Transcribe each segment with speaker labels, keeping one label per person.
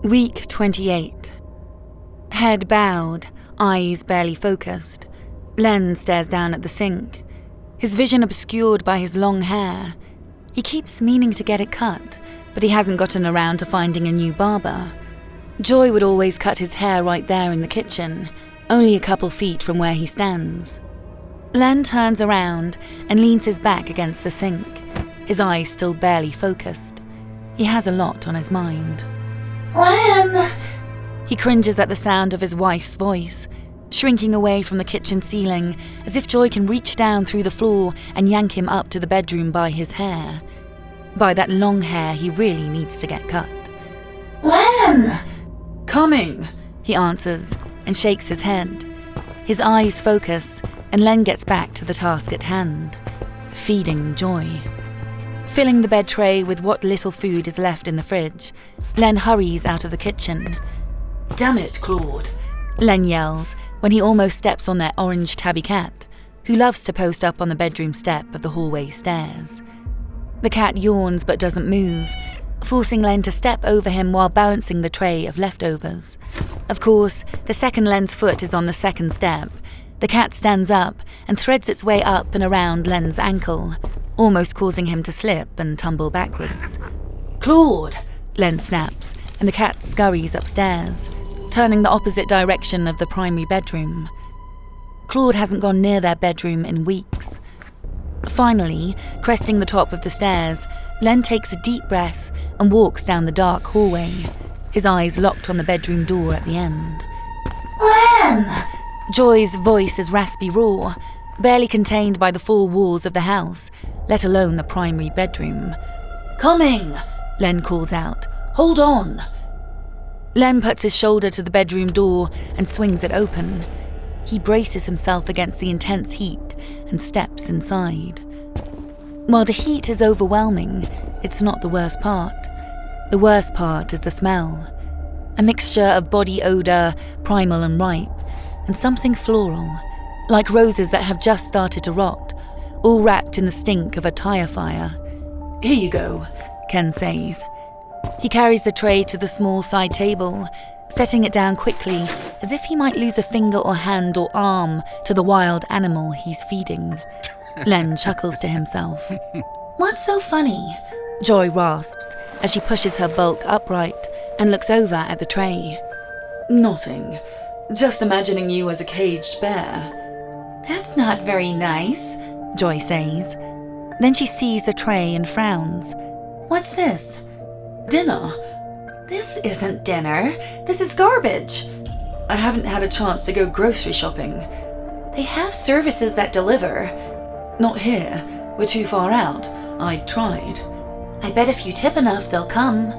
Speaker 1: Week 28. Head bowed, eyes barely focused. Len stares down at the sink, his vision obscured by his long hair. He keeps meaning to get it cut, but he hasn't gotten around to finding a new barber. Joy would always cut his hair right there in the kitchen, only a couple feet from where he stands. Len turns around and leans his back against the sink, his eyes still barely focused. He has a lot on his mind.
Speaker 2: Len!
Speaker 1: He cringes at the sound of his wife's voice, shrinking away from the kitchen ceiling as if Joy can reach down through the floor and yank him up to the bedroom by his hair. By that long hair he really needs to get cut.
Speaker 2: Len!
Speaker 3: Coming,
Speaker 1: he answers and shakes his head. His eyes focus and Len gets back to the task at hand, feeding Joy. Filling the bed tray with what little food is left in the fridge, Len hurries out of the kitchen.
Speaker 3: Damn it, Claude,
Speaker 1: Len yells when he almost steps on their orange tabby cat, who loves to post up on the bedroom step of the hallway stairs. The cat yawns but doesn't move, forcing Len to step over him while balancing the tray of leftovers. Of course, the second Len's foot is on the second step. The cat stands up and threads its way up and around Len's ankle, almost causing him to slip and tumble backwards.
Speaker 3: Claude,
Speaker 1: Len snaps, and the cat scurries upstairs, turning the opposite direction of the primary bedroom. Claude hasn't gone near their bedroom in weeks. Finally, cresting the top of the stairs, Len takes a deep breath and walks down the dark hallway, his eyes locked on the bedroom door at the end.
Speaker 2: Len!
Speaker 1: Joy's voice is raspy raw, barely contained by the four walls of the house, let alone the primary bedroom.
Speaker 3: coming,
Speaker 1: Len calls out.
Speaker 3: hold on.
Speaker 1: Len puts his shoulder to the bedroom door and swings it open. He braces himself against the intense heat and steps inside. While the heat is overwhelming, it's not the worst part. The worst part is the smell. A mixture of body odor, primal and ripe, and something floral, like roses that have just started to rot, all wrapped in the stink of a tire fire.
Speaker 3: Here you go,
Speaker 1: Ken says. He carries the tray to the small side table, setting it down quickly as if he might lose a finger or hand or arm to the wild animal he's feeding. Len chuckles to himself.
Speaker 2: What's so funny?
Speaker 1: Joy rasps as she pushes her bulk upright and looks over at the tray.
Speaker 3: Nothing. Just imagining you as a caged bear.
Speaker 2: That's not very nice,
Speaker 1: Joy says. Then she sees the tray and frowns.
Speaker 2: What's this?
Speaker 3: Dinner?
Speaker 2: This isn't dinner. This is garbage.
Speaker 3: I haven't had a chance to go grocery shopping.
Speaker 2: They have services that deliver.
Speaker 3: Not here. We're too far out. I tried.
Speaker 2: I bet if you tip enough, they'll come.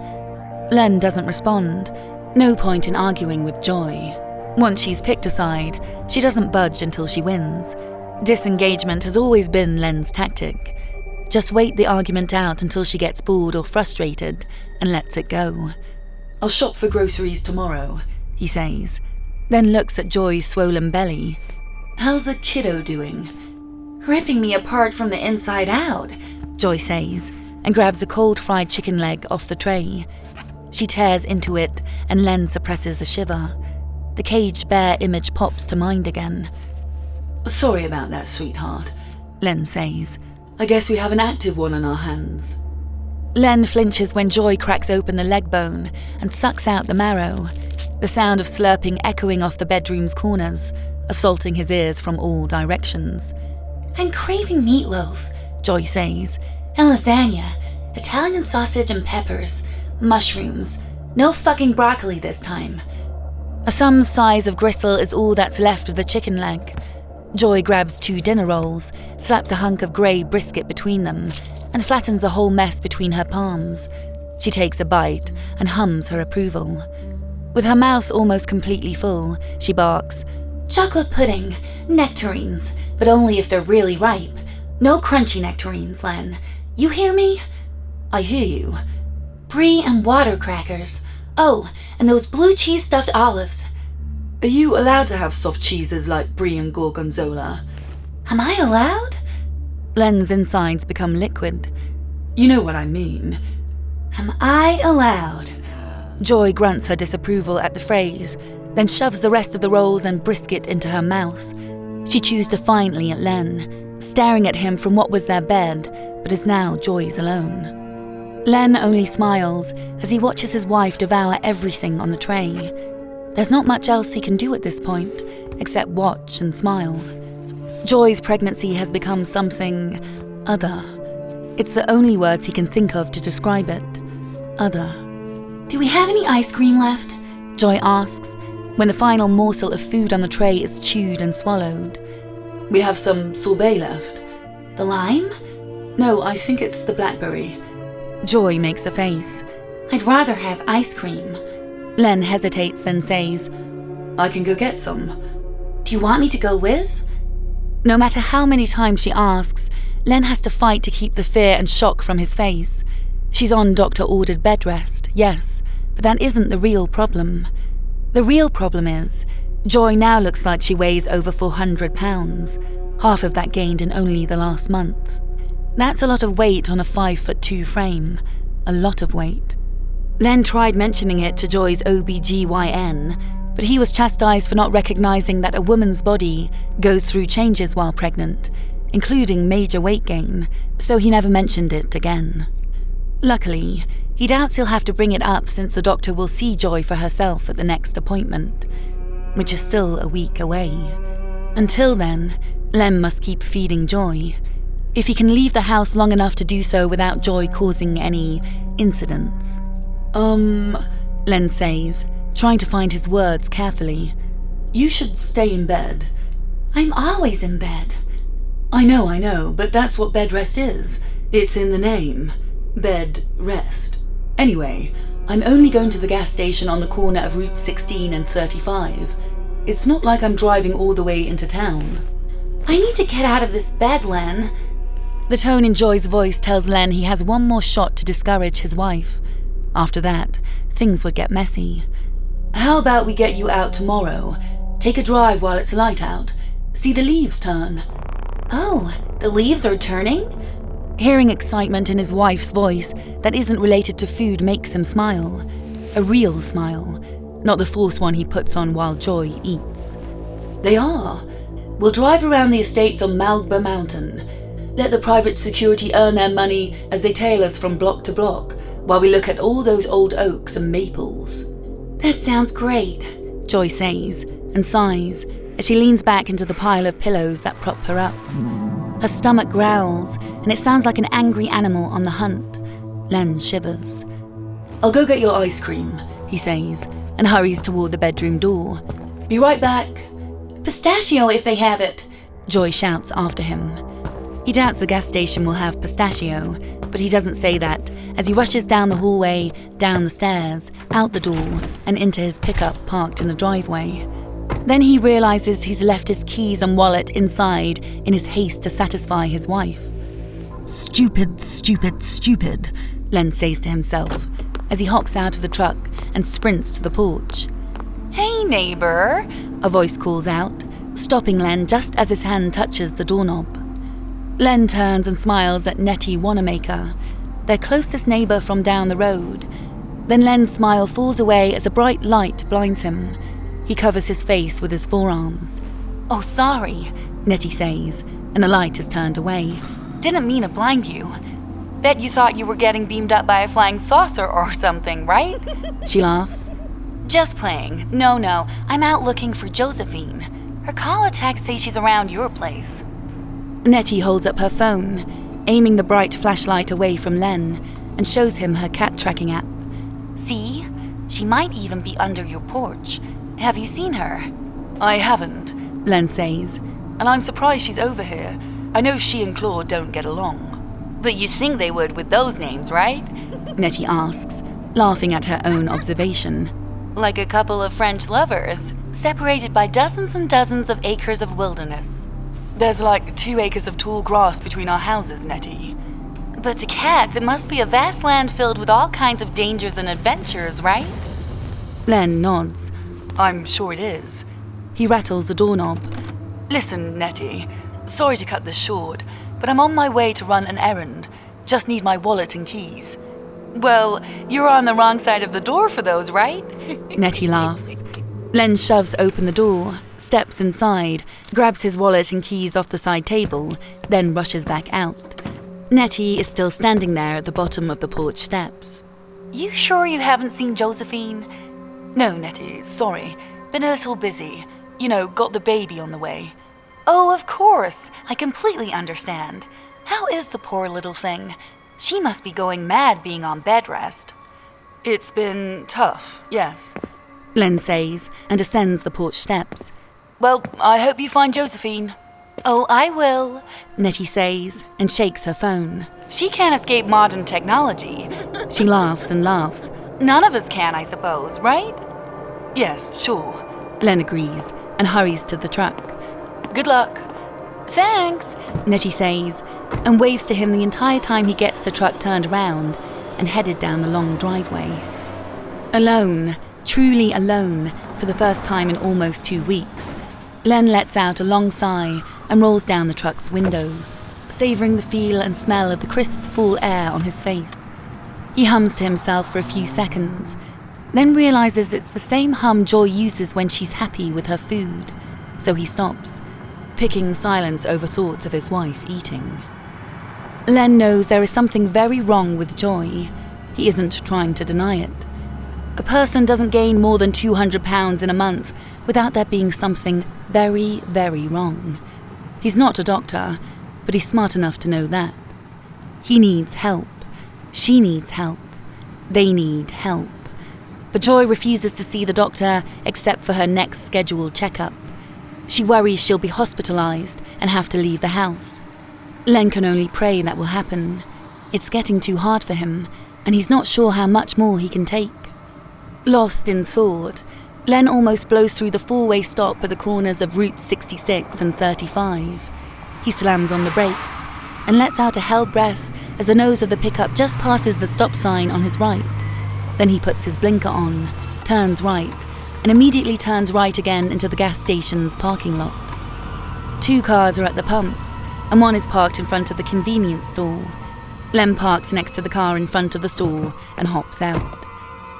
Speaker 1: Len doesn't respond. No point in arguing with Joy. Once she's picked a side, she doesn't budge until she wins. Disengagement has always been Len's tactic. Just wait the argument out until she gets bored or frustrated and lets it go.
Speaker 3: I'll shop for groceries tomorrow,
Speaker 1: he says, then looks at Joy's swollen belly.
Speaker 3: How's the kiddo doing?
Speaker 2: Ripping me apart from the inside out,
Speaker 1: Joy says, and grabs a cold fried chicken leg off the tray. She tears into it and Len suppresses a shiver. The caged bear image pops to mind again.
Speaker 3: Sorry about that, sweetheart,
Speaker 1: Len says.
Speaker 3: I guess we have an active one on our hands.
Speaker 1: Len flinches when Joy cracks open the leg bone and sucks out the marrow, the sound of slurping echoing off the bedroom's corners, assaulting his ears from all directions.
Speaker 2: I'm craving meatloaf,
Speaker 1: Joy says.
Speaker 2: and lasagna, Italian sausage and peppers, mushrooms, no fucking broccoli this time.
Speaker 1: Some size of gristle is all that's left of the chicken leg. Joy grabs 2 dinner rolls, slaps a hunk of grey brisket between them, and flattens the whole mess between her palms. She takes a bite and hums her approval. With her mouth almost completely full, she barks,
Speaker 2: Chocolate pudding, nectarines, but only if they're really ripe. No crunchy nectarines, Len. You hear me?
Speaker 3: I hear you.
Speaker 2: Brie and water crackers. Oh, and those blue cheese stuffed olives.
Speaker 3: Are you allowed to have soft cheeses like brie and gorgonzola?
Speaker 2: Am I allowed?
Speaker 1: Len's insides become liquid.
Speaker 3: You know what I mean.
Speaker 2: Am I allowed?
Speaker 1: Joy grunts her disapproval at the phrase, then shoves the rest of the rolls and brisket into her mouth. She chews defiantly at Len, staring at him from what was their bed, but is now Joy's alone. Len only smiles as he watches his wife devour everything on the tray. There's not much else he can do at this point, except watch and smile. Joy's pregnancy has become something other. It's the only words he can think of to describe it. Other.
Speaker 2: Do we have any ice cream left?
Speaker 1: Joy asks, when the final morsel of food on the tray is chewed and swallowed.
Speaker 3: We have some sorbet left.
Speaker 2: The lime?
Speaker 3: No, I think it's the blackberry.
Speaker 1: Joy makes a face.
Speaker 2: I'd rather have ice cream.
Speaker 1: Len hesitates, then says,
Speaker 3: I can go get some.
Speaker 2: Do you want me to go with?
Speaker 1: No matter how many times she asks, Len has to fight to keep the fear and shock from his face. She's on doctor-ordered bed rest, yes, but that isn't the real problem. The real problem is, Joy now looks like she weighs over 400 pounds, half of that gained in only the last month. That's a lot of weight on a 5'2" frame, a lot of weight. Len tried mentioning it to Joy's OBGYN, but he was chastised for not recognizing that a woman's body goes through changes while pregnant, including major weight gain, so he never mentioned it again. Luckily, he doubts he'll have to bring it up since the doctor will see Joy for herself at the next appointment, which is still a week away. Until then, Len must keep feeding Joy. If he can leave the house long enough to do so without Joy causing any incidents.
Speaker 3: Len says, trying to find his words carefully. You should stay in bed.
Speaker 2: I'm always in bed.
Speaker 3: I know, but that's what bed rest is. It's in the name. Bed rest. Anyway, I'm only going to the gas station on the corner of Route 16 and 35. It's not like I'm driving all the way into town.
Speaker 2: I need to get out of this bed, Len.
Speaker 1: The tone in Joy's voice tells Len he has one more shot to discourage his wife. After that, things would get messy.
Speaker 3: How about we get you out tomorrow? Take a drive while it's light out. See the leaves turn.
Speaker 2: Oh, the leaves are turning?
Speaker 1: Hearing excitement in his wife's voice that isn't related to food makes him smile. A real smile, not the false one he puts on while Joy eats.
Speaker 3: They are. We'll drive around the estates on Malgba Mountain. Let the private security earn their money as they tail us from block to block, while we look at all those old oaks and maples.
Speaker 2: That sounds great,
Speaker 1: Joy says, and sighs as she leans back into the pile of pillows that prop her up. Her stomach growls, and it sounds like an angry animal on the hunt. Len shivers.
Speaker 3: I'll go get your ice cream, he says, and hurries toward the bedroom door. Be right back.
Speaker 2: Pistachio if they have it,
Speaker 1: Joy shouts after him. He doubts the gas station will have pistachio, but he doesn't say that as he rushes down the hallway, down the stairs, out the door, and into his pickup parked in the driveway. Then he realizes he's left his keys and wallet inside in his haste to satisfy his wife.
Speaker 3: Stupid, stupid, stupid,
Speaker 1: Len says to himself as he hops out of the truck and sprints to the porch.
Speaker 4: Hey, neighbor,
Speaker 1: a voice calls out, stopping Len just as his hand touches the doorknob. Len turns and smiles at Nettie Wanamaker, their closest neighbor from down the road. Then Len's smile falls away as a bright light blinds him. He covers his face with his forearms.
Speaker 4: Oh, sorry,
Speaker 1: Nettie says, and the light is turned away.
Speaker 4: Didn't mean to blind you. Bet you thought you were getting beamed up by a flying saucer or something, right?
Speaker 1: She laughs.
Speaker 4: Just playing. No, I'm out looking for Josephine. Her call text says she's around your place.
Speaker 1: Nettie holds up her phone, aiming the bright flashlight away from Len, and shows him her cat tracking app.
Speaker 4: See? She might even be under your porch. Have you seen her?
Speaker 3: I haven't, Len says, and I'm surprised she's over here. I know she and Claude don't get along.
Speaker 4: But you'd think they would with those names, right?
Speaker 1: Nettie asks, laughing at her own observation.
Speaker 4: Like a couple of French lovers, separated by dozens and dozens of acres of wilderness.
Speaker 3: There's like 2 acres of tall grass between our houses, Nettie.
Speaker 4: But to cats, it must be a vast land filled with all kinds of dangers and adventures, right?
Speaker 1: Len nods.
Speaker 3: I'm sure it is.
Speaker 1: He rattles the doorknob.
Speaker 3: Listen, Nettie, sorry to cut this short, but I'm on my way to run an errand. Just need my wallet and keys.
Speaker 4: Well, you're on the wrong side of the door for those, right?
Speaker 1: Nettie laughs. Len shoves open the door, steps inside, grabs his wallet and keys off the side table, then rushes back out. Nettie is still standing there at the bottom of the porch steps.
Speaker 4: You sure you haven't seen Josephine?
Speaker 3: No, Nettie, sorry. Been a little busy. Got the baby on the way.
Speaker 4: Oh, of course. I completely understand. How is the poor little thing? She must be going mad being on bed rest.
Speaker 3: It's been tough, yes.
Speaker 1: Len says and ascends the porch steps.
Speaker 3: Well, I hope you find Josephine.
Speaker 4: Oh, I will,
Speaker 1: Nettie says and shakes her phone.
Speaker 4: She can't escape modern technology.
Speaker 1: She laughs and laughs.
Speaker 4: None of us can, I suppose, right?
Speaker 3: Yes, sure.
Speaker 1: Len agrees and hurries to the truck.
Speaker 3: Good luck.
Speaker 4: Thanks,
Speaker 1: Nettie says and waves to him the entire time he gets the truck turned around and headed down the long driveway. Alone, truly alone, for the first time in almost 2 weeks, Len lets out a long sigh and rolls down the truck's window, savouring the feel and smell of the crisp fall air on his face. He hums to himself for a few seconds, then realises it's the same hum Joy uses when she's happy with her food, so he stops, picking silence over thoughts of his wife eating. Len knows there is something very wrong with Joy. He isn't trying to deny it. A person doesn't gain more than £200 in a month without there being something very, very wrong. He's not a doctor, but he's smart enough to know that. He needs help. She needs help. They need help. But Joy refuses to see the doctor except for her next scheduled checkup. She worries she'll be hospitalized and have to leave the house. Len can only pray that will happen. It's getting too hard for him, and he's not sure how much more he can take. Lost in thought, Len almost blows through the four-way stop at the corners of Route 66 and 35. He slams on the brakes and lets out a held breath as the nose of the pickup just passes the stop sign on his right. Then he puts his blinker on, turns right, and immediately turns right again into the gas station's parking lot. 2 cars are at the pumps, and one is parked in front of the convenience store. Len parks next to the car in front of the store and hops out.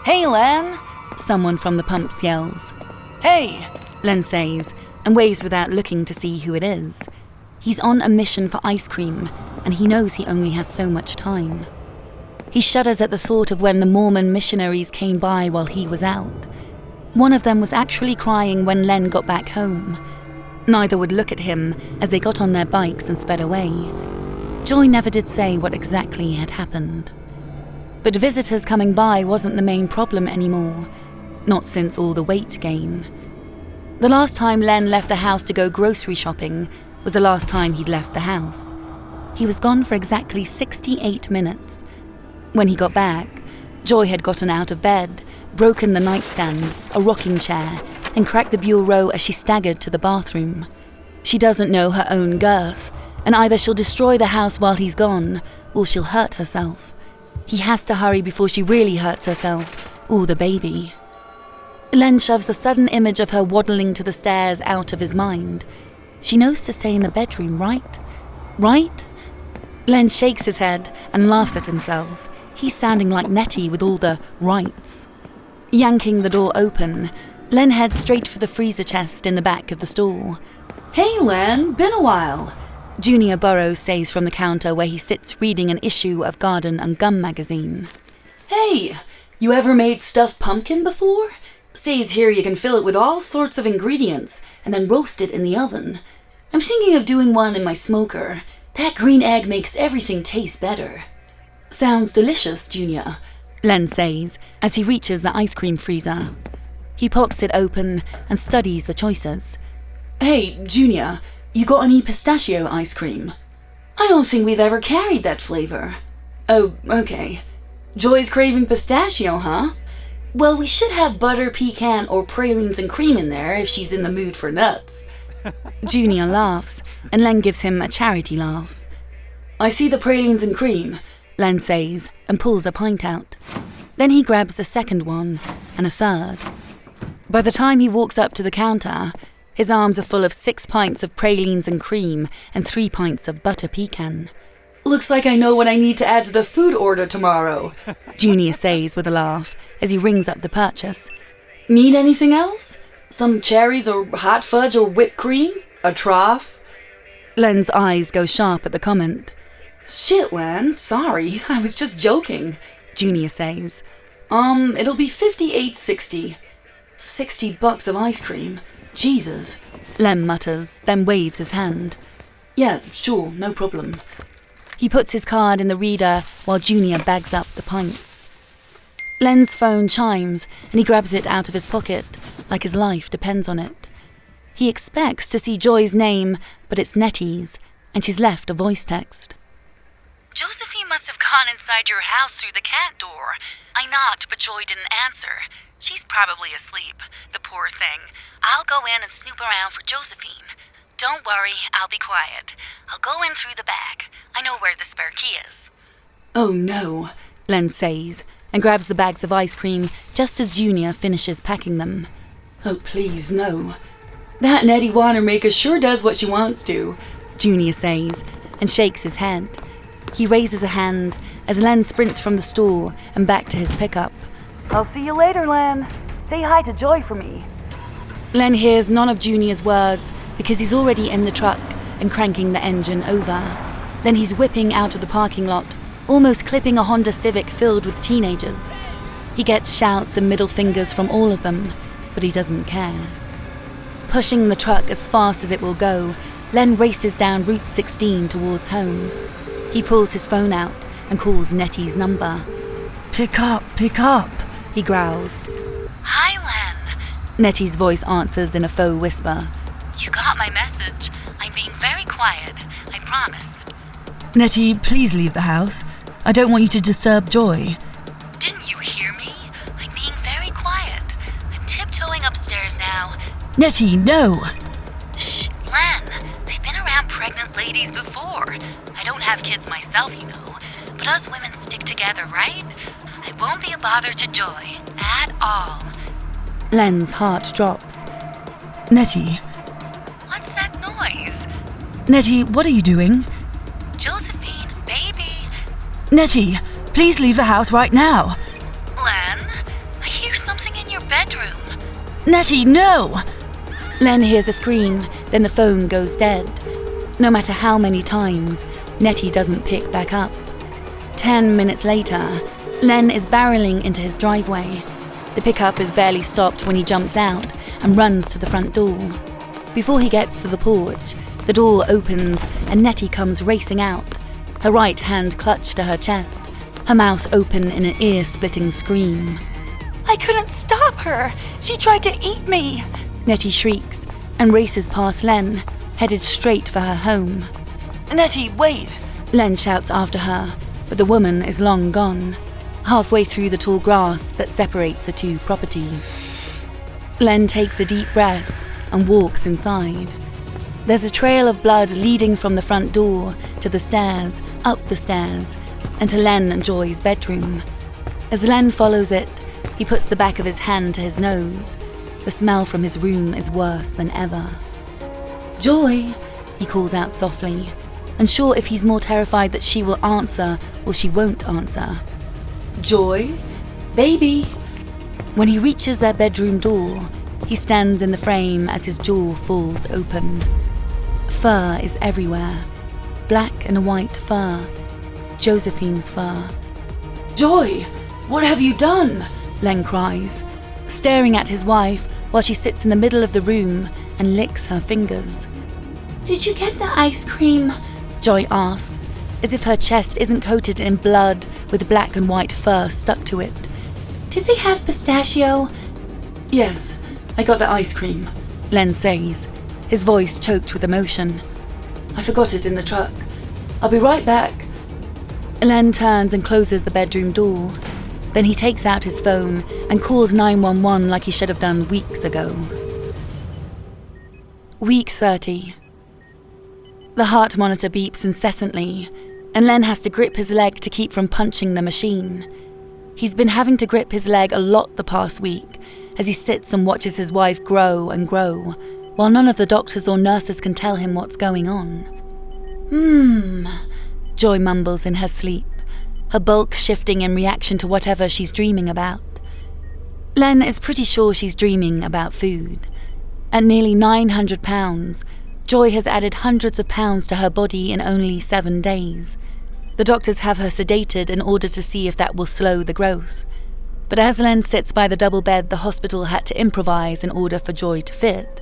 Speaker 3: Hey, Len!
Speaker 1: Someone from the pumps yells.
Speaker 3: Hey!
Speaker 1: Len says, and waves without looking to see who it is. He's on a mission for ice cream, and he knows he only has so much time. He shudders at the thought of when the Mormon missionaries came by while he was out. One of them was actually crying when Len got back home. Neither would look at him as they got on their bikes and sped away. Joy never did say what exactly had happened. But visitors coming by wasn't the main problem anymore, not since all the weight gain. The last time Len left the house to go grocery shopping was the last time he'd left the house. He was gone for exactly 68 minutes. When he got back, Joy had gotten out of bed, broken the nightstand, a rocking chair, and cracked the bureau as she staggered to the bathroom. She doesn't know her own girth, and either she'll destroy the house while he's gone, or she'll hurt herself. He has to hurry before she really hurts herself, or the baby. Len shoves the sudden image of her waddling to the stairs out of his mind. She knows to stay in the bedroom, right? Right? Len shakes his head and laughs at himself. He's sounding like Nettie with all the rights. Yanking the door open, Len heads straight for the freezer chest in the back of the store.
Speaker 3: Hey, Len, been a while.
Speaker 1: Junior Burrows says from the counter where he sits reading an issue of Garden and Gum magazine.
Speaker 3: Hey, you ever made stuffed pumpkin before? Says here you can fill it with all sorts of ingredients and then roast it in the oven. I'm thinking of doing one in my smoker. That green egg makes everything taste better. Sounds delicious, Junior,
Speaker 1: Len says as he reaches the ice cream freezer. He pops it open and studies the choices.
Speaker 3: Hey, Junior, you got any pistachio ice cream? I don't think we've ever carried that flavor. Oh, okay. Joy's craving pistachio, huh? Well, we should have butter, pecan, or pralines and cream in there if she's in the mood for nuts.
Speaker 1: Junior laughs, and Len gives him a charity laugh.
Speaker 3: I see the pralines and cream,
Speaker 1: Len says, and pulls a pint out. Then he grabs a second one, and a third. By the time he walks up to the counter, his arms are full of 6 pints of pralines and cream and 3 pints of butter pecan.
Speaker 3: Looks like I know what I need to add to the food order tomorrow,
Speaker 1: Junior says with a laugh as he rings up the purchase.
Speaker 3: Need anything else? Some cherries or hot fudge or whipped cream? A trough?
Speaker 1: Len's eyes go sharp at the comment.
Speaker 3: Shit, Len, sorry, I was just joking,
Speaker 1: Junior says.
Speaker 3: It'll be $58.60. $60 of ice cream. Jesus.
Speaker 1: Len mutters, then waves his hand.
Speaker 3: Yeah, sure, no problem.
Speaker 1: He puts his card in the reader while Junior bags up the pints. Len's phone chimes and he grabs it out of his pocket, like his life depends on it. He expects to see Joy's name, but it's Nettie's, and she's left a voice text.
Speaker 4: Josephine must have gone inside your house through the cat door. I knocked, but Joy didn't answer. She's probably asleep, the poor thing. I'll go in and snoop around for Josephine. Don't worry, I'll be quiet. I'll go in through the back. I know where the spare key is.
Speaker 3: Oh no,
Speaker 1: Len says, and grabs the bags of ice cream just as Junior finishes packing them.
Speaker 3: Oh, please, no. That Nettie Wanamaker sure does what she wants to,
Speaker 1: Junior says, and shakes his head. He raises a hand as Len sprints from the store and back to his pickup.
Speaker 4: I'll see you later, Len. Say hi to Joy for me.
Speaker 1: Len hears none of Junior's words because he's already in the truck and cranking the engine over. Then he's whipping out of the parking lot, almost clipping a Honda Civic filled with teenagers. He gets shouts and middle fingers from all of them, but he doesn't care. Pushing the truck as fast as it will go, Len races down Route 16 towards home. He pulls his phone out and calls Nettie's number. Pick up, he growls.
Speaker 4: Hi, Len.
Speaker 1: Nettie's voice answers in a faux whisper.
Speaker 4: You got my message. I'm being very quiet, I promise.
Speaker 5: Nettie, please leave the house. I don't want you to disturb Joy.
Speaker 4: Didn't you hear me? I'm being very quiet. I'm tiptoeing upstairs now.
Speaker 5: Nettie, no!
Speaker 4: Shh, Len. I've been around pregnant ladies before. I don't have kids myself, you know. But us women stick together, right? I won't be a bother to Joy at all.
Speaker 1: Len's heart drops.
Speaker 5: Nettie.
Speaker 4: What's that noise?
Speaker 5: Nettie, what are you doing?
Speaker 4: Josephine, baby.
Speaker 5: Nettie, please leave the house right now.
Speaker 4: Len, I hear something in your bedroom.
Speaker 5: Nettie, no!
Speaker 1: Len hears a scream, then the phone goes dead. No matter how many times, Nettie doesn't pick back up. 10 minutes later, Len is barreling into his driveway. The pickup is barely stopped when he jumps out and runs to the front door. Before he gets to the porch, the door opens and Nettie comes racing out, her right hand clutched to her chest, her mouth open in an ear-splitting scream.
Speaker 4: I couldn't stop her. She tried to eat me.
Speaker 1: Nettie shrieks and races past Len, headed straight for her home.
Speaker 4: Nettie, wait.
Speaker 1: Len shouts after her, but the woman is long gone, halfway through the tall grass that separates the two properties. Len takes a deep breath and walks inside. There's a trail of blood leading from the front door to the stairs, up the stairs, and to Len and Joy's bedroom. As Len follows it, he puts the back of his hand to his nose. The smell from his room is worse than ever.
Speaker 3: Joy,
Speaker 1: he calls out softly, unsure if he's more terrified that she will answer or she won't answer.
Speaker 3: Joy, baby.
Speaker 1: When he reaches their bedroom door, he stands in the frame as his jaw falls open. Fur is everywhere. Black and white fur. Josephine's fur.
Speaker 3: Joy, what have you done?
Speaker 1: Len cries, staring at his wife while she sits in the middle of the room and licks her fingers.
Speaker 2: Did you get the ice cream?
Speaker 1: Joy asks, as if her chest isn't coated in blood with black and white fur stuck to it.
Speaker 2: Did they have pistachio?
Speaker 3: Yes, I got the ice cream,
Speaker 1: Len says, his voice choked with emotion.
Speaker 3: I forgot it in the truck. I'll be right back.
Speaker 1: Len turns and closes the bedroom door. Then he takes out his phone and calls 911 like he should have done weeks ago. Week 30. The heart monitor beeps incessantly, and Len has to grip his leg to keep from punching the machine. He's been having to grip his leg a lot the past week, as he sits and watches his wife grow and grow, while none of the doctors or nurses can tell him what's going on. Joy mumbles in her sleep, her bulk shifting in reaction to whatever she's dreaming about. Len is pretty sure she's dreaming about food. At nearly 900 pounds, Joy has added hundreds of pounds to her body in only 7 days. The doctors have her sedated in order to see if that will slow the growth. But as Len sits by the double bed the hospital had to improvise in order for Joy to fit,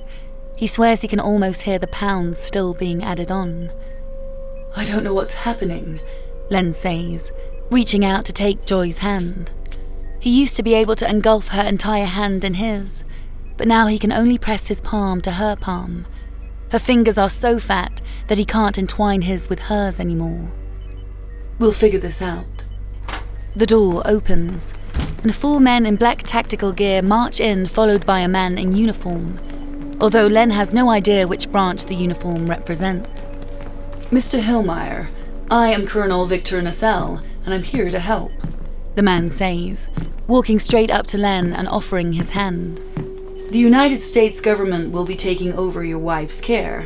Speaker 1: he swears he can almost hear the pounds still being added on.
Speaker 3: I don't know what's happening,
Speaker 1: Len says, reaching out to take Joy's hand. He used to be able to engulf her entire hand in his, but now he can only press his palm to her palm. Her fingers are so fat that he can't entwine his with hers anymore.
Speaker 3: We'll figure this out.
Speaker 1: The door opens, and 4 men in black tactical gear march in, followed by a man in uniform, although Len has no idea which branch the uniform represents.
Speaker 3: Mr. Hillmeyer, I am Colonel Victor Nassau, and I'm here to help,
Speaker 1: the man says, walking straight up to Len and offering his hand.
Speaker 3: The United States government will be taking over your wife's care.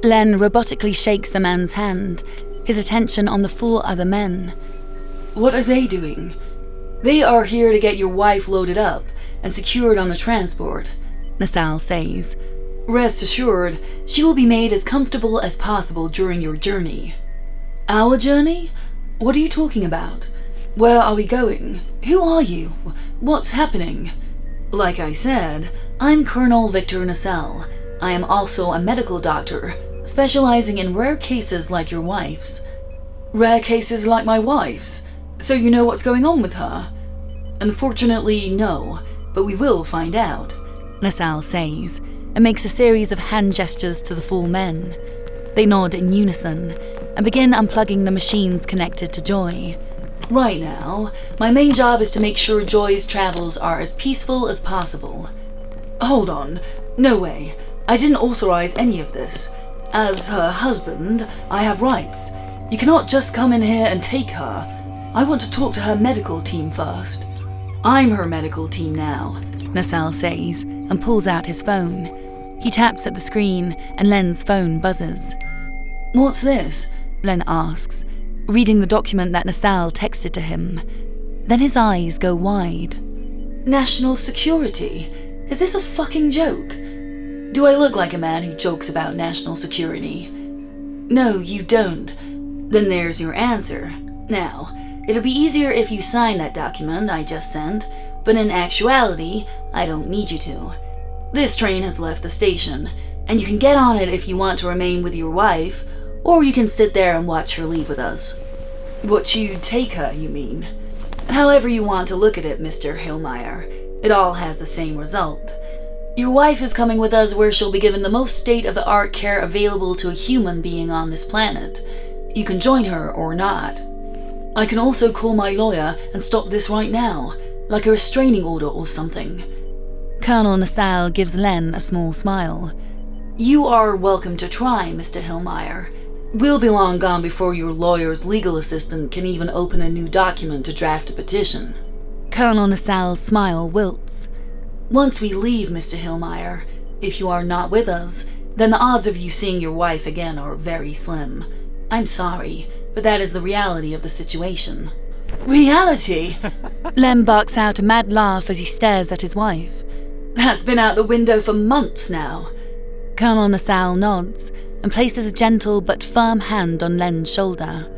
Speaker 1: Len robotically shakes the man's hand, his attention on the 4 other men.
Speaker 3: What are they doing? They are here to get your wife loaded up and secured on the transport,
Speaker 1: Nassau says.
Speaker 3: Rest assured, she will be made as comfortable as possible during your journey. Our journey? What are you talking about? Where are we going? Who are you? What's happening? Like I said, I'm Colonel Victor Nassau. I am also a medical doctor, specializing in rare cases like your wife's. Rare cases like my wife's? So you know what's going on with her? Unfortunately, no, but we will find out,
Speaker 1: Nassau says, and makes a series of hand gestures to the 4 men. They nod in unison and begin unplugging the machines connected to Joy.
Speaker 3: Right now, my main job is to make sure Joy's travels are as peaceful as possible. Hold on, no way. I didn't authorize any of this. As her husband, I have rights. You cannot just come in here and take her. I want to talk to her medical team first. I'm her medical team now,
Speaker 1: Nassau says, and pulls out his phone. He taps at the screen, and Len's phone buzzes.
Speaker 3: What's this?
Speaker 1: Len asks, reading the document that Nassau texted to him. Then his eyes go wide.
Speaker 3: National security? Is this a fucking joke? Do I look like a man who jokes about national security? No, you don't. Then there's your answer. Now, it'll be easier if you sign that document I just sent, but in actuality, I don't need you to. This train has left the station, and you can get on it if you want to remain with your wife, or you can sit there and watch her leave with us. What you take her, you mean? However you want to look at it, Mr. Hillmeyer, it all has the same result. Your wife is coming with us where she'll be given the most state-of-the-art care available to a human being on this planet. You can join her or not. I can also call my lawyer and stop this right now, like a restraining order or something.
Speaker 1: Colonel Nassau gives Len a small smile.
Speaker 3: You are welcome to try, Mr. Hillmeyer. We'll be long gone before your lawyer's legal assistant can even open a new document to draft a petition.
Speaker 1: Colonel Nassau's smile wilts.
Speaker 3: Once we leave, Mr. Hillmeyer, if you are not with us, then the odds of you seeing your wife again are very slim. I'm sorry, but that is the reality of the situation. Reality?
Speaker 1: Len barks out a mad laugh as he stares at his wife.
Speaker 3: That's been out the window for months now.
Speaker 1: Colonel Nassau nods and places a gentle but firm hand on Len's shoulder.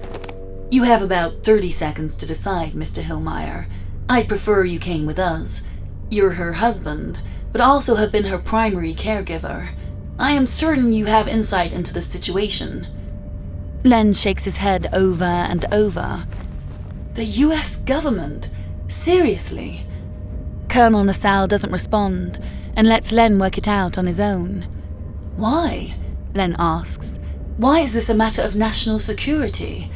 Speaker 3: You have about 30 seconds to decide, Mr. Hillmeyer. I'd prefer you came with us. You're her husband, but also have been her primary caregiver. I am certain you have insight into the situation.
Speaker 1: Len shakes his head over and over.
Speaker 3: The US government? Seriously?
Speaker 1: Colonel Nassau doesn't respond and lets Len work it out on his own.
Speaker 3: Why?
Speaker 1: Len asks.
Speaker 3: Why is this a matter of national security?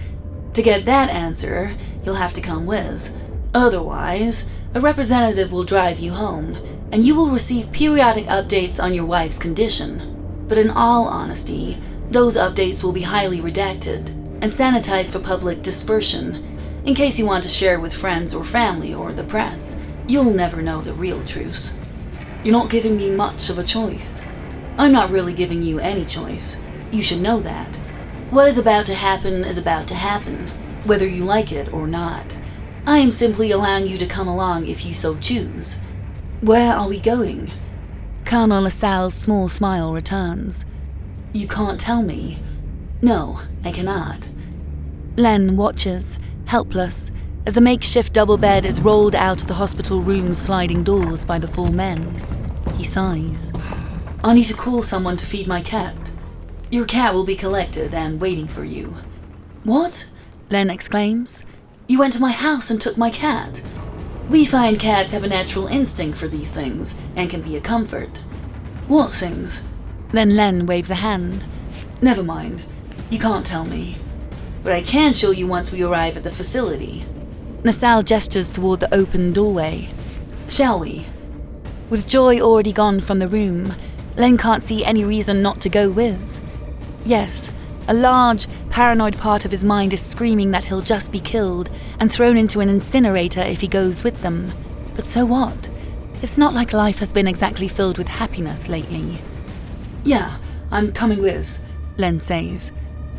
Speaker 3: To get that answer, you'll have to come with. Otherwise, a representative will drive you home, and you will receive periodic updates on your wife's condition. But in all honesty, those updates will be highly redacted and sanitized for public dispersion, in case you want to share with friends or family or the press. You'll never know the real truth. You're not giving me much of a choice. I'm not really giving you any choice. You should know that. What is about to happen is about to happen, whether you like it or not. I am simply allowing you to come along if you so choose. Where are we going?
Speaker 1: Colonel LaSalle's small smile returns.
Speaker 3: You can't tell me. No, I cannot.
Speaker 1: Len watches, helpless, as the makeshift double bed is rolled out of the hospital room's sliding doors by the 4 men. He sighs.
Speaker 3: I need to call someone to feed my cat. Your cat will be collected and waiting for you. What?
Speaker 1: Len exclaims.
Speaker 3: You went to my house and took my cat. We find cats have a natural instinct for these things and can be a comfort. What things?
Speaker 1: Then Len waves a hand.
Speaker 3: Never mind. You can't tell me. But I can show you once we arrive at the facility.
Speaker 1: LaSalle gestures toward the open doorway.
Speaker 3: Shall we?
Speaker 1: With Joy already gone from the room, Len can't see any reason not to go with. Yes, a large, paranoid part of his mind is screaming that he'll just be killed and thrown into an incinerator if he goes with them. But so what? It's not like life has been exactly filled with happiness lately.
Speaker 3: Yeah, I'm coming with,
Speaker 1: Len says.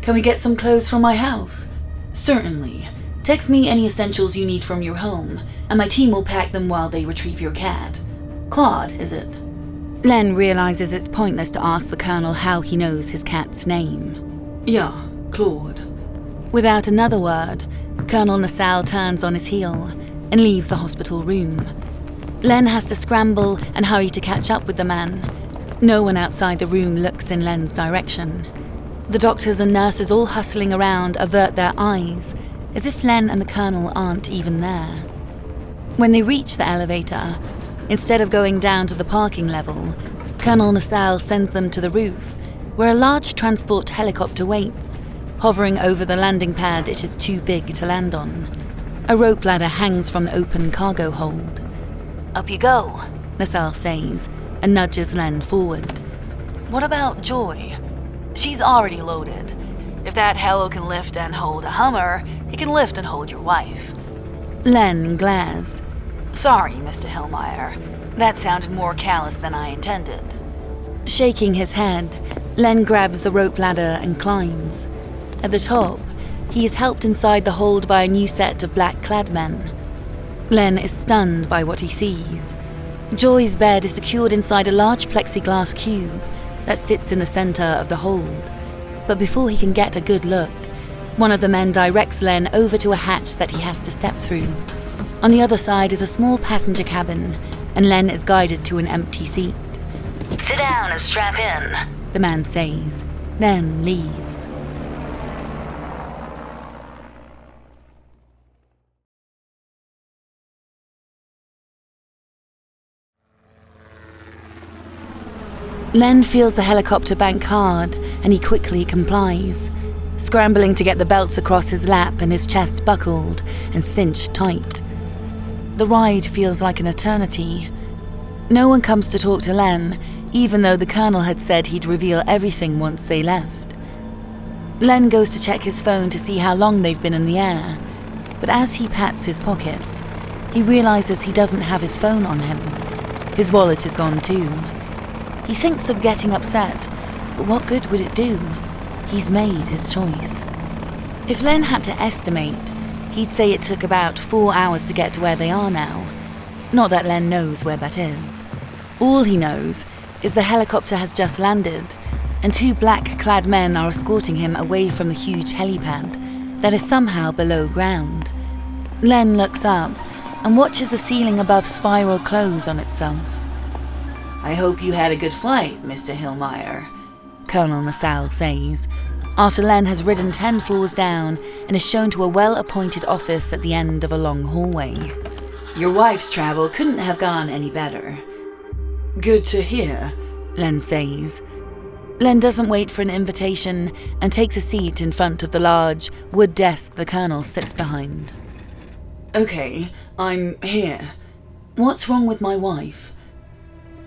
Speaker 3: Can we get some clothes from my house? Certainly. Text me any essentials you need from your home, and my team will pack them while they retrieve your cat. Claude, is it?
Speaker 1: Len realizes it's pointless to ask the Colonel how he knows his cat's name.
Speaker 3: Yeah, Claude.
Speaker 1: Without another word, Colonel LaSalle turns on his heel and leaves the hospital room. Len has to scramble and hurry to catch up with the man. No one outside the room looks in Len's direction. The doctors and nurses all hustling around avert their eyes, as if Len and the Colonel aren't even there. When they reach the elevator, instead of going down to the parking level, Colonel LaSalle sends them to the roof, where a large transport helicopter waits. Hovering over the landing pad it is too big to land on. A rope ladder hangs from the open cargo hold.
Speaker 3: Up you go,
Speaker 1: LaSalle says, and nudges Len forward.
Speaker 3: What about Joy? She's already loaded. If that helo can lift and hold a Hummer, it can lift and hold your wife.
Speaker 1: Len glares.
Speaker 3: Sorry, Mr. Hillmeyer. That sounded more callous than I intended.
Speaker 1: Shaking his head, Len grabs the rope ladder and climbs. At the top, he is helped inside the hold by a new set of black-clad men. Len is stunned by what he sees. Joy's bed is secured inside a large plexiglass cube that sits in the center of the hold. But before he can get a good look, one of the men directs Len over to a hatch that he has to step through. On the other side is a small passenger cabin, and Len is guided to an empty seat.
Speaker 2: Sit down and strap in,
Speaker 1: the man says, then leaves. Len feels the helicopter bank hard, and he quickly complies, scrambling to get the belts across his lap and his chest buckled and cinched tight. The ride feels like an eternity. No one comes to talk to Len, even though the Colonel had said he'd reveal everything once they left. Len goes to check his phone to see how long they've been in the air, but as he pats his pockets, he realizes he doesn't have his phone on him. His wallet is gone too. He thinks of getting upset, but what good would it do? He's made his choice. If Len had to estimate, he'd say it took about 4 hours to get to where they are now. Not that Len knows where that is. All he knows is the helicopter has just landed, and 2 black-clad men are escorting him away from the huge helipad that is somehow below ground. Len looks up and watches the ceiling above spiral close on itself.
Speaker 3: I hope you had a good flight, Mr. Hillmeyer,
Speaker 1: Colonel LaSalle says, after Len has ridden 10 floors down and is shown to a well-appointed office at the end of a long hallway.
Speaker 3: Your wife's travel couldn't have gone any better. Good to hear,
Speaker 1: Len says. Len doesn't wait for an invitation and takes a seat in front of the large wood desk the Colonel sits behind.
Speaker 3: Okay, I'm here. What's wrong with my wife?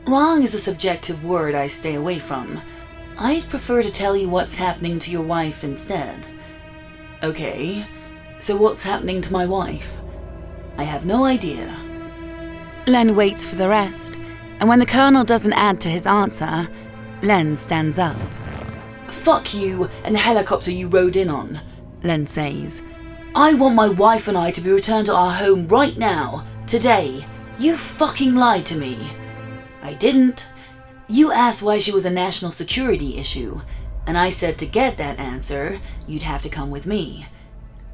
Speaker 3: Wrong is a subjective word I stay away from. I'd prefer to tell you what's happening to your wife instead. Okay, so what's happening to my wife? I have no idea.
Speaker 1: Len waits for the rest, and when the Colonel doesn't add to his answer, Len stands up.
Speaker 3: Fuck you and the helicopter you rode in on, Len says. I want my wife and I to be returned to our home right now, today. You fucking lied to me. I didn't. You asked why she was a national security issue, and I said to get that answer, you'd have to come with me.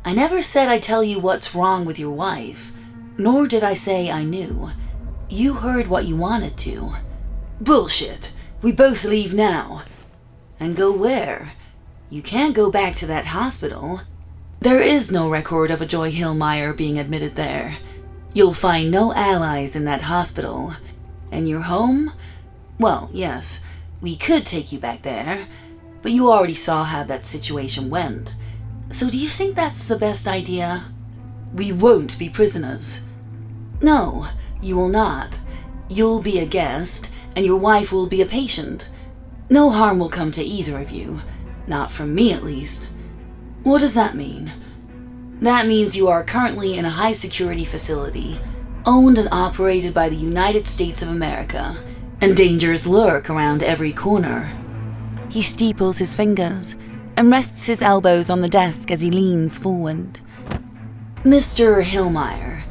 Speaker 3: I never said I'd tell you what's wrong with your wife, nor did I say I knew. You heard what you wanted to. Bullshit. We both leave now. And go where? You can't go back to that hospital. There is no record of a Joy Hillmeyer being admitted there. You'll find no allies in that hospital. And your home? Well, yes, we could take you back there, but you already saw how that situation went. So do you think that's the best idea? We won't be prisoners. No, you will not. You'll be a guest, and your wife will be a patient. No harm will come to either of you. Not from me, at least. What does that mean? That means you are currently in a high-security facility, owned and operated by the United States of America, and dangers lurk around every corner.
Speaker 1: He steeples his fingers and rests his elbows on the desk as he leans forward.
Speaker 3: Mr. Hillmeyer,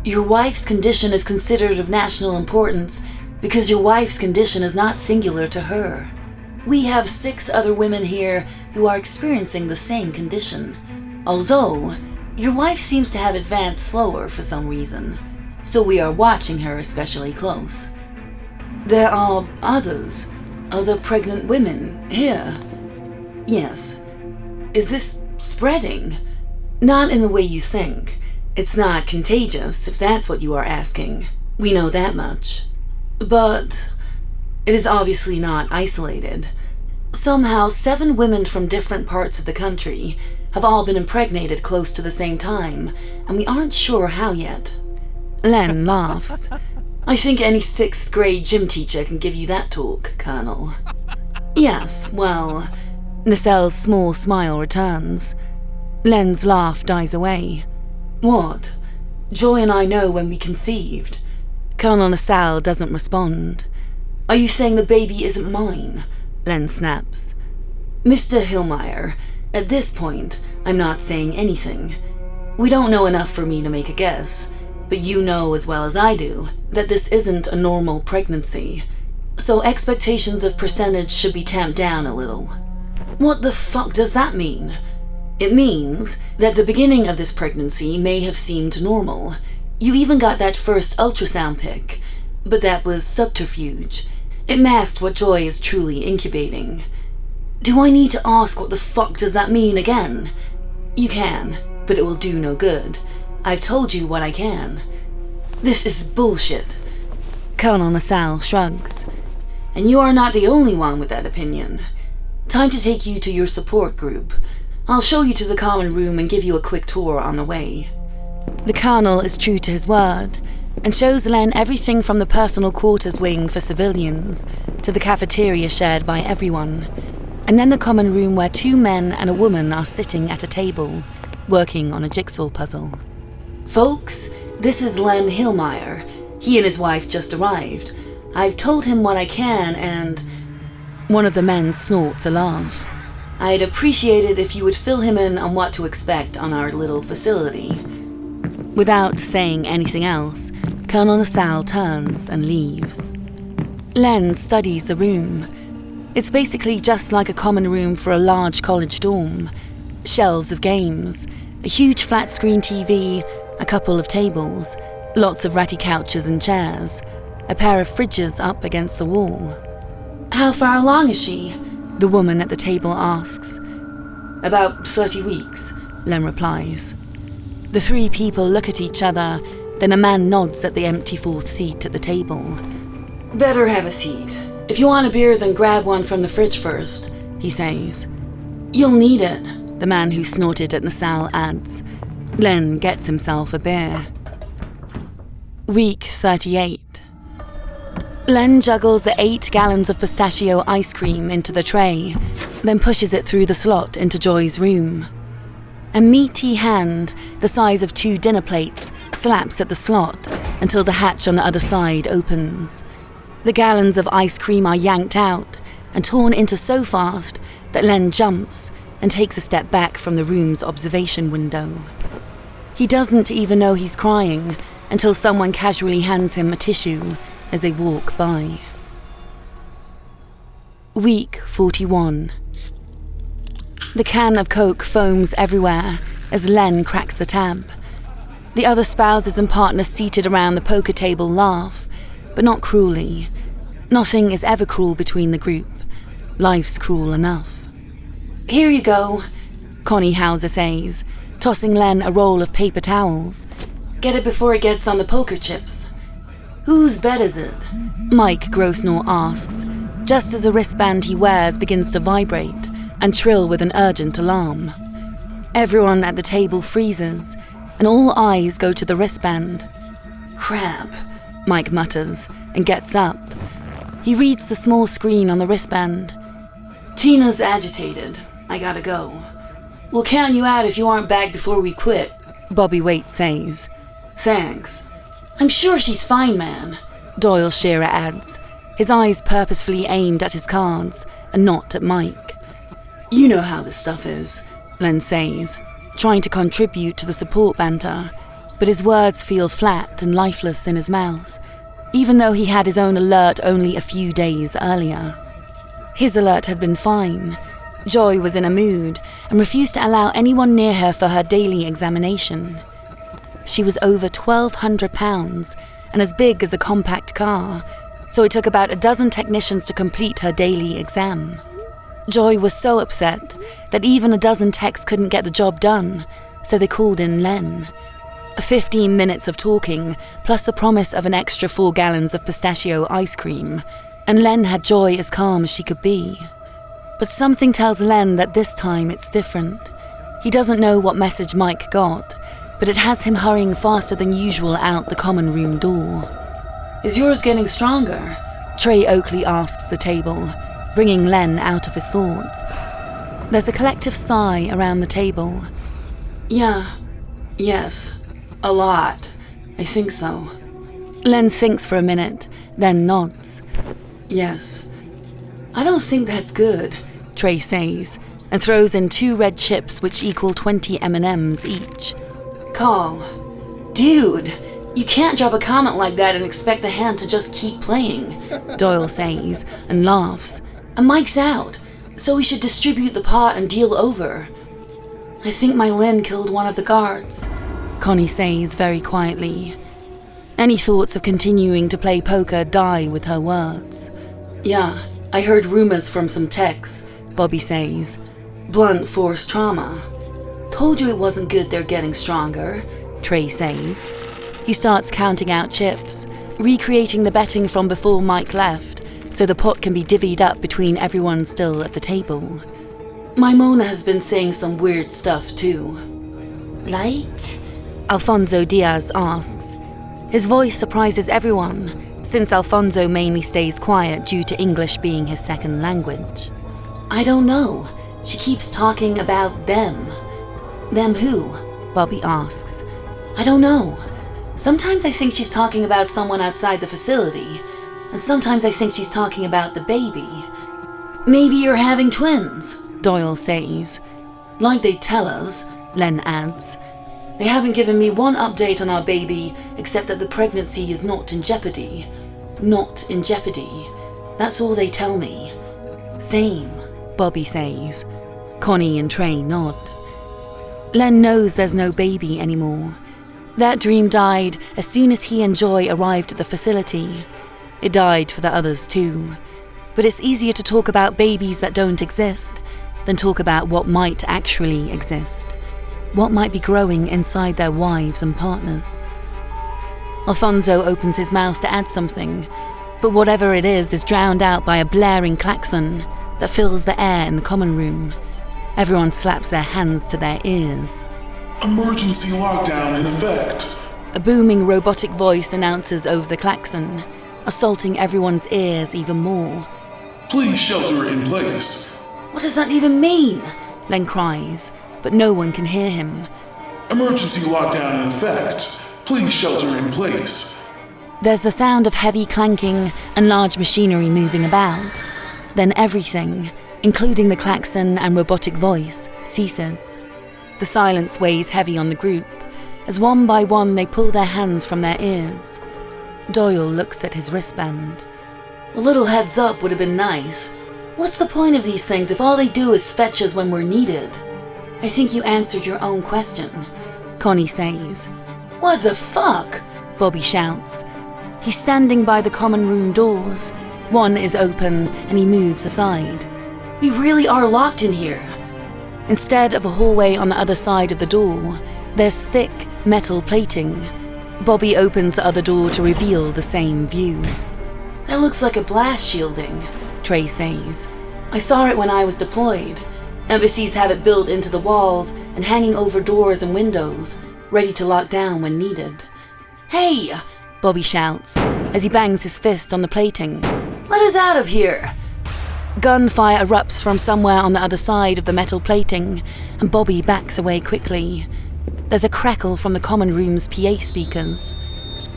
Speaker 3: your wife's condition is considered of national importance because your wife's condition is not singular to her. We have 6 other women here who are experiencing the same condition, although your wife seems to have advanced slower for some reason, so we are watching her especially close. There are other pregnant women here. Yes. Is this spreading? Not in the way you think. It's not contagious, if that's what you are asking. We know that much. But it is obviously not isolated. Somehow 7 women from different parts of the country have all been impregnated close to the same time, and we aren't sure how yet.
Speaker 1: Len laughs.
Speaker 3: I think any 6th grade gym teacher can give you that talk, Colonel. Yes, well...
Speaker 1: Nacelle's small smile returns. Len's laugh dies away.
Speaker 3: What? Joy and I know when we conceived.
Speaker 1: Colonel Nacelle doesn't respond.
Speaker 3: Are you saying the baby isn't mine?
Speaker 1: Len snaps.
Speaker 3: Mr. Hillmeyer, at this point, I'm not saying anything. We don't know enough for me to make a guess, but you know as well as I do that this isn't a normal pregnancy, so expectations of percentage should be tamped down a little. What the fuck does that mean? It means that the beginning of this pregnancy may have seemed normal. You even got that first ultrasound pic, but that was subterfuge. It masked what Joy is truly incubating. Do I need to ask what the fuck does that mean again? You can, but it will do no good. I've told you what I can. This is bullshit.
Speaker 1: Colonel Nacelle shrugs.
Speaker 3: And you are not the only one with that opinion. Time to take you to your support group. I'll show you to the common room and give you a quick tour on the way.
Speaker 1: The Colonel is true to his word and shows Len everything from the personal quarters wing for civilians to the cafeteria shared by everyone, and then the common room where 2 men and a woman are sitting at a table, working on a jigsaw puzzle.
Speaker 3: Folks, this is Len Hillmeyer. He and his wife just arrived. I've told him what I can and...
Speaker 1: One of the men snorts a laugh.
Speaker 3: I'd appreciate it if you would fill him in on what to expect on our little facility.
Speaker 1: Without saying anything else, Colonel Nacelle turns and leaves. Len studies the room. It's basically just like a common room for a large college dorm. Shelves of games, a huge flat-screen TV, a couple of tables, lots of ratty couches and chairs, a pair of fridges up against the wall.
Speaker 3: How far along is she?
Speaker 1: The woman at the table asks.
Speaker 3: About 30 weeks,
Speaker 1: Len replies. The 3 people look at each other, then a man nods at the empty 4th seat at the table.
Speaker 3: Better have a seat. If you want a beer, then grab one from the fridge first, he says. You'll need it,
Speaker 1: the man who snorted at Nacelle adds. Len gets himself a beer. Week 38. Len juggles the 8 gallons of pistachio ice cream into the tray, then pushes it through the slot into Joy's room. A meaty hand, the size of 2 dinner plates, slaps at the slot until the hatch on the other side opens. The gallons of ice cream are yanked out, and torn into so fast that Len jumps and takes a step back from the room's observation window. He doesn't even know he's crying until someone casually hands him a tissue as they walk by. Week 41. The can of Coke foams everywhere as Len cracks the tab. The other spouses and partners seated around the poker table laugh, but not cruelly. Nothing is ever cruel between the group. Life's cruel enough.
Speaker 3: Here you go,
Speaker 1: Connie Hauser says, tossing Len a roll of paper towels.
Speaker 3: Get it before it gets on the poker chips. Whose bet is it?
Speaker 1: Mike Grosnor asks, just as a wristband he wears begins to vibrate and trill with an urgent alarm. Everyone at the table freezes, and all eyes go to the wristband.
Speaker 3: Crap,
Speaker 1: Mike mutters and gets up. He reads the small screen on the wristband.
Speaker 3: Tina's agitated. I gotta go. We'll count you out if you aren't back before we quit,
Speaker 1: Bobby Waite says.
Speaker 3: Thanks. I'm sure she's fine, man,
Speaker 1: Doyle Shearer adds, his eyes purposefully aimed at his cards and not at Mike.
Speaker 3: You know how this stuff is,
Speaker 1: Len says, trying to contribute to the support banter, but his words feel flat and lifeless in his mouth, even though he had his own alert only a few days earlier. His alert had been fine. Joy was in a mood and refused to allow anyone near her for her daily examination. She was over 1,200 pounds and as big as a compact car, so it took about a dozen technicians to complete her daily exam. Joy was so upset that even a dozen techs couldn't get the job done, so they called in Len. 15 minutes of talking, plus the promise of an extra 4 gallons of pistachio ice cream, and Len had Joy as calm as she could be. But something tells Len that this time it's different. He doesn't know what message Mike got, but it has him hurrying faster than usual out the common room door.
Speaker 3: Is yours getting stronger?
Speaker 1: Trey Oakley asks the table, bringing Len out of his thoughts. There's a collective sigh around the table.
Speaker 3: Yes, a lot. I think so.
Speaker 1: Len thinks for a minute, then nods.
Speaker 3: Yes. I don't think that's good,
Speaker 1: Trey says, and throws in 2 red chips which equal 20 M&Ms each.
Speaker 3: Call. Dude, you can't drop a comment like that and expect the hand to just keep playing,
Speaker 1: Doyle says, and laughs.
Speaker 3: And Mike's out, so we should distribute the pot and deal over. I think my Len killed one of the guards,
Speaker 1: Connie says very quietly. Any thoughts of continuing to play poker die with her words.
Speaker 3: Yeah, I heard rumors from some techs,
Speaker 1: Bobby says.
Speaker 3: Blunt force trauma. Told you it wasn't good they're getting stronger,
Speaker 1: Trey says. He starts counting out chips, recreating the betting from before Mike left, so the pot can be divvied up between everyone still at the table.
Speaker 3: My Mona has been saying some weird stuff too.
Speaker 2: Like?
Speaker 1: Alfonso Diaz asks. His voice surprises everyone, since Alfonso mainly stays quiet due to English being his second language.
Speaker 3: I don't know. She keeps talking about them. Them who?
Speaker 1: Bobby asks.
Speaker 3: I don't know. Sometimes I think she's talking about someone outside the facility, and sometimes I think she's talking about the baby. Maybe you're having twins,
Speaker 1: Doyle says.
Speaker 3: Like they tell us,
Speaker 1: Len adds.
Speaker 3: They haven't given me one update on our baby except that the pregnancy is not in jeopardy. Not in jeopardy. That's all they tell me. Same,
Speaker 1: Bobby says. Connie and Trey nod. Len knows there's no baby anymore. That dream died as soon as he and Joy arrived at the facility. It died for the others too. But it's easier to talk about babies that don't exist than talk about what might actually exist. What might be growing inside their wives and partners. Alfonso opens his mouth to add something, but whatever it is drowned out by a blaring klaxon that fills the air in the common room. Everyone slaps their hands to their ears.
Speaker 6: Emergency lockdown in effect.
Speaker 1: A booming robotic voice announces over the klaxon, assaulting everyone's ears even more.
Speaker 6: Please shelter in place.
Speaker 3: What does that even mean?
Speaker 1: Len cries, but no one can hear him.
Speaker 6: Emergency lockdown in effect. Please shelter in place.
Speaker 1: There's the sound of heavy clanking and large machinery moving about. Then everything, including the klaxon and robotic voice, ceases. The silence weighs heavy on the group, as one by one they pull their hands from their ears. Doyle looks at his wristband.
Speaker 3: A little heads up would have been nice. What's the point of these things if all they do is fetch us when we're needed?
Speaker 2: I think you answered your own question,
Speaker 1: Connie says.
Speaker 3: What the fuck?
Speaker 1: Bobby shouts. He's standing by the common room doors. One is open and he moves aside.
Speaker 3: We really are locked in here.
Speaker 1: Instead of a hallway on the other side of the door, there's thick metal plating. Bobby opens the other door to reveal the same view.
Speaker 3: That looks like a blast shielding,
Speaker 1: Trey says.
Speaker 3: I saw it when I was deployed. Embassies have it built into the walls and hanging over doors and windows, ready to lock down when needed. Hey!
Speaker 1: Bobby shouts as he bangs his fist on the plating.
Speaker 3: Let us out of here!
Speaker 1: Gunfire erupts from somewhere on the other side of the metal plating, and Bobby backs away quickly. There's a crackle from the common room's PA speakers.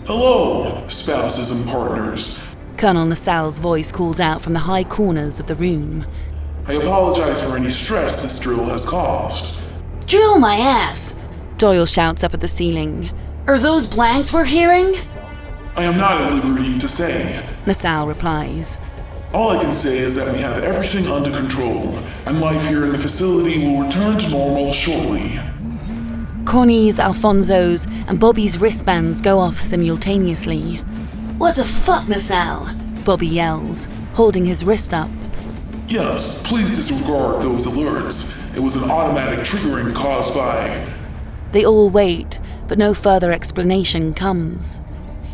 Speaker 6: Hello, spouses and partners.
Speaker 1: Colonel Nassau's voice calls out from the high corners of the room.
Speaker 6: I apologize for any stress this drill has caused.
Speaker 3: Drill my ass!
Speaker 1: Doyle shouts up at the ceiling.
Speaker 3: Are those blanks we're hearing?
Speaker 6: I am not at liberty to say.
Speaker 1: Nassau replies.
Speaker 6: All I can say is that we have everything under control, and life here in the facility will return to normal shortly.
Speaker 1: Connie's, Alfonso's, and Bobby's wristbands go off simultaneously.
Speaker 3: What the fuck, Nassau?
Speaker 1: Bobby yells, holding his wrist up.
Speaker 6: Yes, please disregard those alerts. It was an automatic triggering caused by...
Speaker 1: They all wait, but no further explanation comes.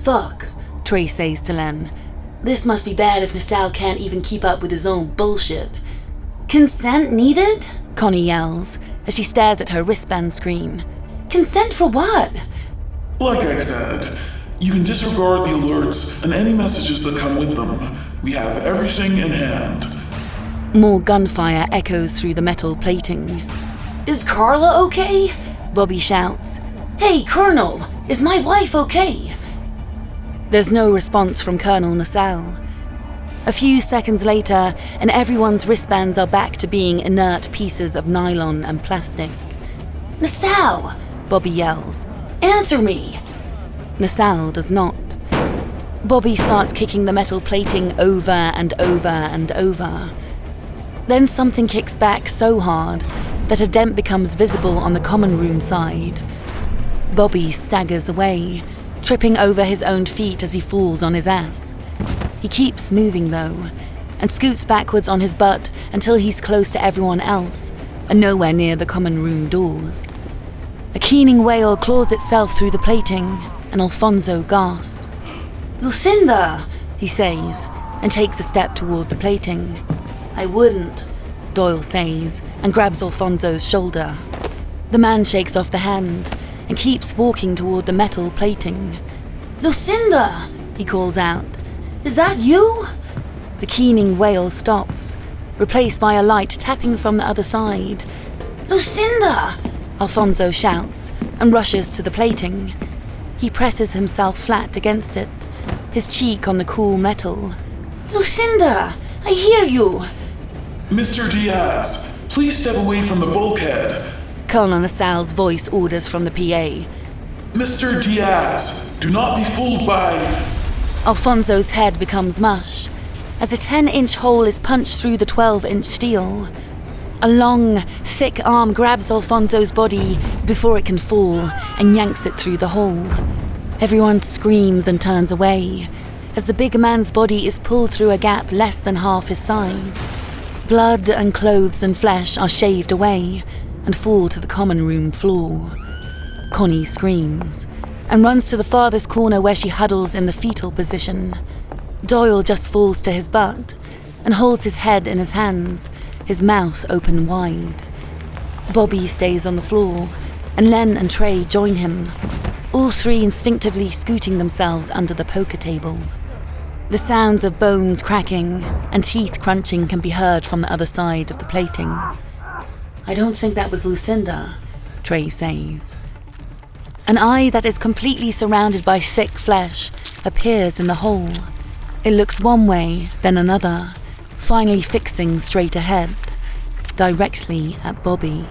Speaker 3: Fuck,
Speaker 1: Trey says to Len.
Speaker 3: This must be bad if Nassau can't even keep up with his own bullshit.
Speaker 2: Consent needed?
Speaker 1: Connie yells as she stares at her wristband screen.
Speaker 2: Consent for what?
Speaker 6: Like I said, you can disregard the alerts and any messages that come with them. We have everything in hand.
Speaker 1: More gunfire echoes through the metal plating.
Speaker 3: Is Carla okay?
Speaker 1: Bobby shouts.
Speaker 3: Hey, Colonel, is my wife okay?
Speaker 1: There's no response from Colonel Nassau. A few seconds later, and everyone's wristbands are back to being inert pieces of nylon and plastic.
Speaker 3: Nassau!
Speaker 1: Bobby yells.
Speaker 3: Answer me!
Speaker 1: Nassau does not. Bobby starts kicking the metal plating over and over and over. Then something kicks back so hard that a dent becomes visible on the common room side. Bobby staggers away, tripping over his own feet as he falls on his ass. He keeps moving though, and scoots backwards on his butt until he's close to everyone else, and nowhere near the common room doors. A keening wail claws itself through the plating, and Alfonso gasps.
Speaker 3: Lucinda,
Speaker 1: he says, and takes a step toward the plating.
Speaker 3: I wouldn't,
Speaker 1: Doyle says, and grabs Alfonso's shoulder. The man shakes off the hand and keeps walking toward the metal plating.
Speaker 3: Lucinda,
Speaker 1: he calls out.
Speaker 3: Is that you?
Speaker 1: The keening wail stops, replaced by a light tapping from the other side.
Speaker 3: Lucinda!
Speaker 1: Alfonso shouts and rushes to the plating. He presses himself flat against it, his cheek on the cool metal.
Speaker 3: Lucinda, I hear you!
Speaker 6: Mr. Diaz, please step away from the bulkhead.
Speaker 1: Colonel Nassau's voice orders from the PA.
Speaker 6: Mr. Diaz, do not be fooled by...
Speaker 1: Alfonso's head becomes mush as a 10-inch hole is punched through the 12-inch steel. A long, thick arm grabs Alfonso's body before it can fall and yanks it through the hole. Everyone screams and turns away as the big man's body is pulled through a gap less than half his size. Blood and clothes and flesh are shaved away and fall to the common room floor. Connie screams and runs to the farthest corner where she huddles in the fetal position. Doyle just falls to his butt and holds his head in his hands, his mouth open wide. Bobby stays on the floor, and Len and Trey join him, all three instinctively scooting themselves under the poker table. The sounds of bones cracking and teeth crunching can be heard from the other side of the plating.
Speaker 3: I don't think that was Lucinda,
Speaker 1: Trey says. An eye that is completely surrounded by thick flesh appears in the hole. It looks one way, then another, finally fixing straight ahead, directly at Bobby.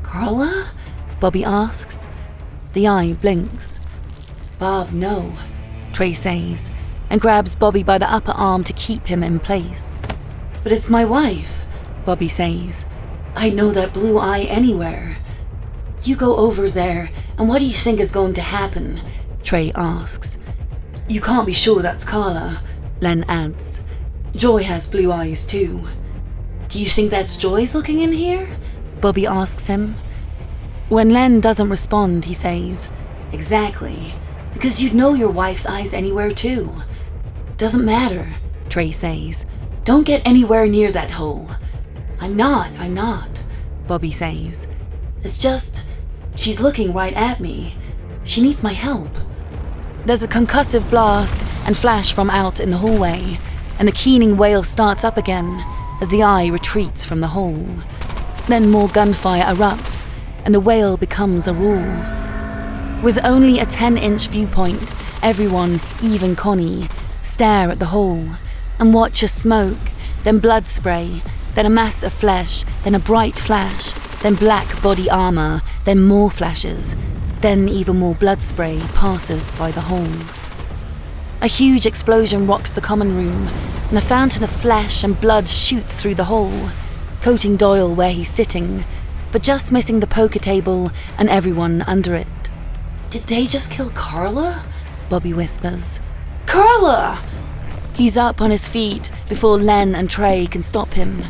Speaker 3: Carla?
Speaker 1: Bobby asks. The eye blinks.
Speaker 3: Bob, no,
Speaker 1: Trey says, and grabs Bobby by the upper arm to keep him in place.
Speaker 3: but it's my wife.
Speaker 1: Bobby says.
Speaker 3: I'd know that blue eye anywhere. You go over there, and what do you think is going to happen?
Speaker 1: Trey asks.
Speaker 3: You can't be sure that's Carla.
Speaker 1: Len adds.
Speaker 3: Joy has blue eyes too. Do you think that's Joy's looking in here?
Speaker 1: Bobby asks him. When Len doesn't respond, he says,
Speaker 3: Exactly. Because you'd know your wife's eyes anywhere too. Doesn't matter,
Speaker 1: Trey says.
Speaker 3: Don't get anywhere near that hole. I'm not,
Speaker 1: Bobby says.
Speaker 3: It's just, she's looking right at me. She needs my help.
Speaker 1: There's a concussive blast and flash from out in the hallway, and the keening wail starts up again as the eye retreats from the hole. Then more gunfire erupts, and the wail becomes a roar. With only a 10-inch viewpoint, everyone, even Connie, stare at the hole and watch as smoke, then blood spray, then a mass of flesh, then a bright flash, then black body armor, then more flashes, then even more blood spray passes by the hole. A huge explosion rocks the common room, and a fountain of flesh and blood shoots through the hole, coating Doyle where he's sitting, but just missing the poker table and everyone under it.
Speaker 3: Did they just kill Carla?
Speaker 1: Bobby whispers.
Speaker 3: Carla!
Speaker 1: He's up on his feet before Len and Trey can stop him.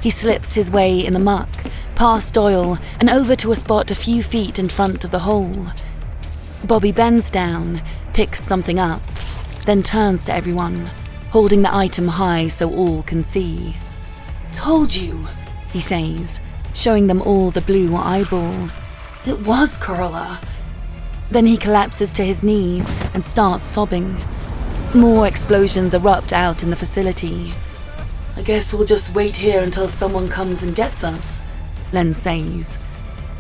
Speaker 1: He slips his way in the muck, past Doyle and over to a spot a few feet in front of the hole. Bobby bends down, picks something up, then turns to everyone, holding the item high so all can see.
Speaker 3: Told you,
Speaker 1: he says, showing them all the blue eyeball.
Speaker 3: It was Carla.
Speaker 1: Then he collapses to his knees and starts sobbing. More explosions erupt out in the facility.
Speaker 3: I guess we'll just wait here until someone comes and gets us,
Speaker 1: Len says.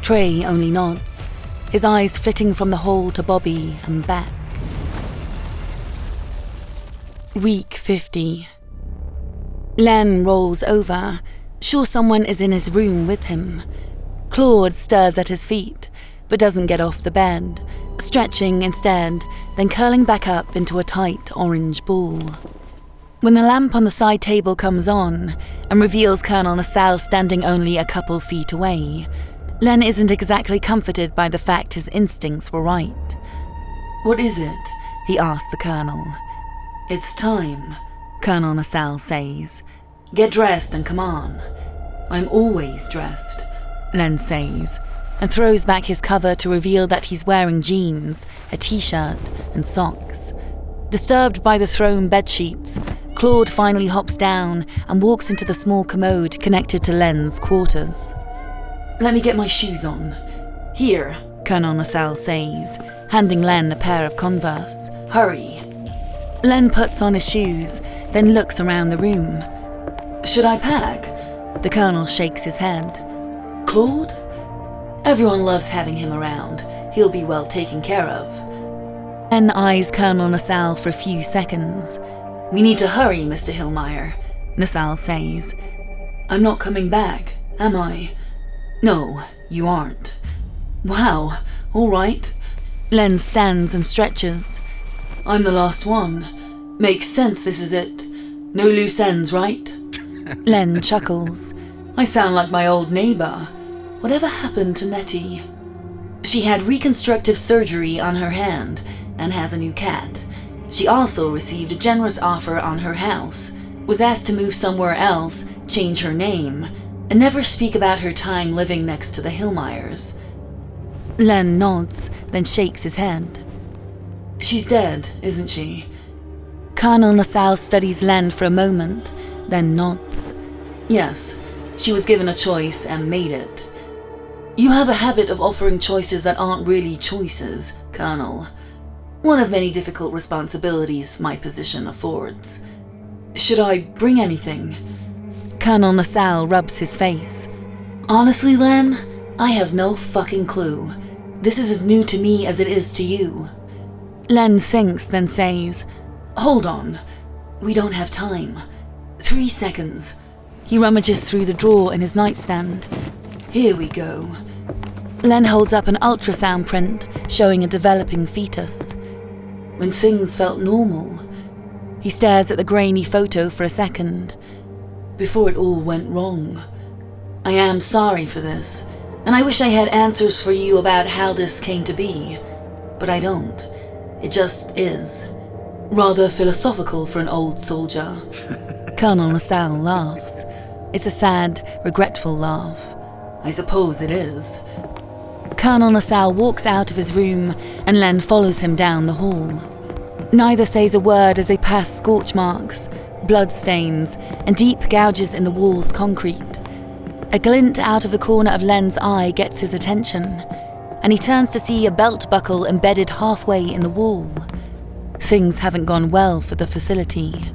Speaker 1: Trey only nods, his eyes flitting from the hole to Bobby and back. Week 50. Len rolls over, sure someone is in his room with him. Claude stirs at his feet, but doesn't get off the bed, stretching instead, then curling back up into a tight orange ball. When the lamp on the side table comes on and reveals Colonel Nassau standing only a couple feet away, Len isn't exactly comforted by the fact his instincts were right.
Speaker 3: What is it?
Speaker 1: He asks the Colonel.
Speaker 3: It's time,
Speaker 1: Colonel Nassau says.
Speaker 3: Get dressed and come on. I'm always dressed,
Speaker 1: Len says, and throws back his cover to reveal that he's wearing jeans, a t-shirt, and socks. Disturbed by the thrown bedsheets, Claude finally hops down and walks into the small commode connected to Len's quarters.
Speaker 3: Let me get my shoes on. Here,
Speaker 1: Colonel Nassau says, handing Len a pair of Converse.
Speaker 3: Hurry.
Speaker 1: Len puts on his shoes, then looks around the room.
Speaker 3: Should I pack?
Speaker 1: The Colonel shakes his head.
Speaker 3: Claude? Everyone loves having him around. He'll be well taken care of.
Speaker 1: Len eyes Colonel Nassau for a few seconds.
Speaker 3: We need to hurry, Mr. Hillmeyer,
Speaker 1: Nassau says.
Speaker 3: I'm not coming back, am I? No, you aren't. Wow, all right.
Speaker 1: Len stands and stretches.
Speaker 3: I'm the last one. Makes sense, this is it. No loose ends, right?
Speaker 1: Len chuckles.
Speaker 3: I sound like my old neighbor. Whatever happened to Nettie? She had reconstructive surgery on her hand and has a new cat. She also received a generous offer on her house, was asked to move somewhere else, change her name, and never speak about her time living next to the Hillmeyers.
Speaker 1: Len nods, then shakes his head.
Speaker 3: She's dead, isn't she?
Speaker 1: Colonel Nassau studies Len for a moment, then nods.
Speaker 3: Yes, she was given a choice and made it. You have a habit of offering choices that aren't really choices, Colonel. One of many difficult responsibilities my position affords. Should I bring anything?
Speaker 1: Colonel Nassau rubs his face.
Speaker 3: Honestly, Len, I have no fucking clue. This is as new to me as it is to you.
Speaker 1: Len thinks, then says,
Speaker 3: Hold on. We don't have time. 3 seconds.
Speaker 1: He rummages through the drawer in his nightstand.
Speaker 3: Here we go.
Speaker 1: Len holds up an ultrasound print showing a developing fetus.
Speaker 3: When things felt normal.
Speaker 1: He stares at the grainy photo for a second.
Speaker 3: Before it all went wrong. I am sorry for this, and I wish I had answers for you about how this came to be, but I don't. It just is. Rather philosophical for an old soldier.
Speaker 1: Colonel LaSalle laughs. It's a sad, regretful laugh.
Speaker 3: I suppose it is.
Speaker 1: Colonel LaSalle walks out of his room and Len follows him down the hall. Neither says a word as they pass scorch marks, blood stains, and deep gouges in the wall's concrete. A glint out of the corner of Len's eye gets his attention, and he turns to see a belt buckle embedded halfway in the wall. Things haven't gone well for the facility.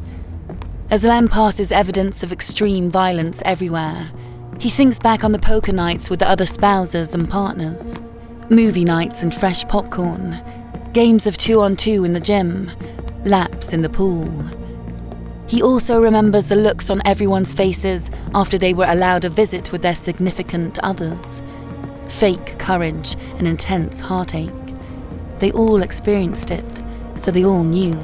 Speaker 1: As Len passes evidence of extreme violence everywhere, he thinks back on the poker nights with the other spouses and partners, movie nights and fresh popcorn, games of 2-on-2 in the gym, laps in the pool. He also remembers the looks on everyone's faces after they were allowed a visit with their significant others. Fake courage and intense heartache. They all experienced it, so they all knew.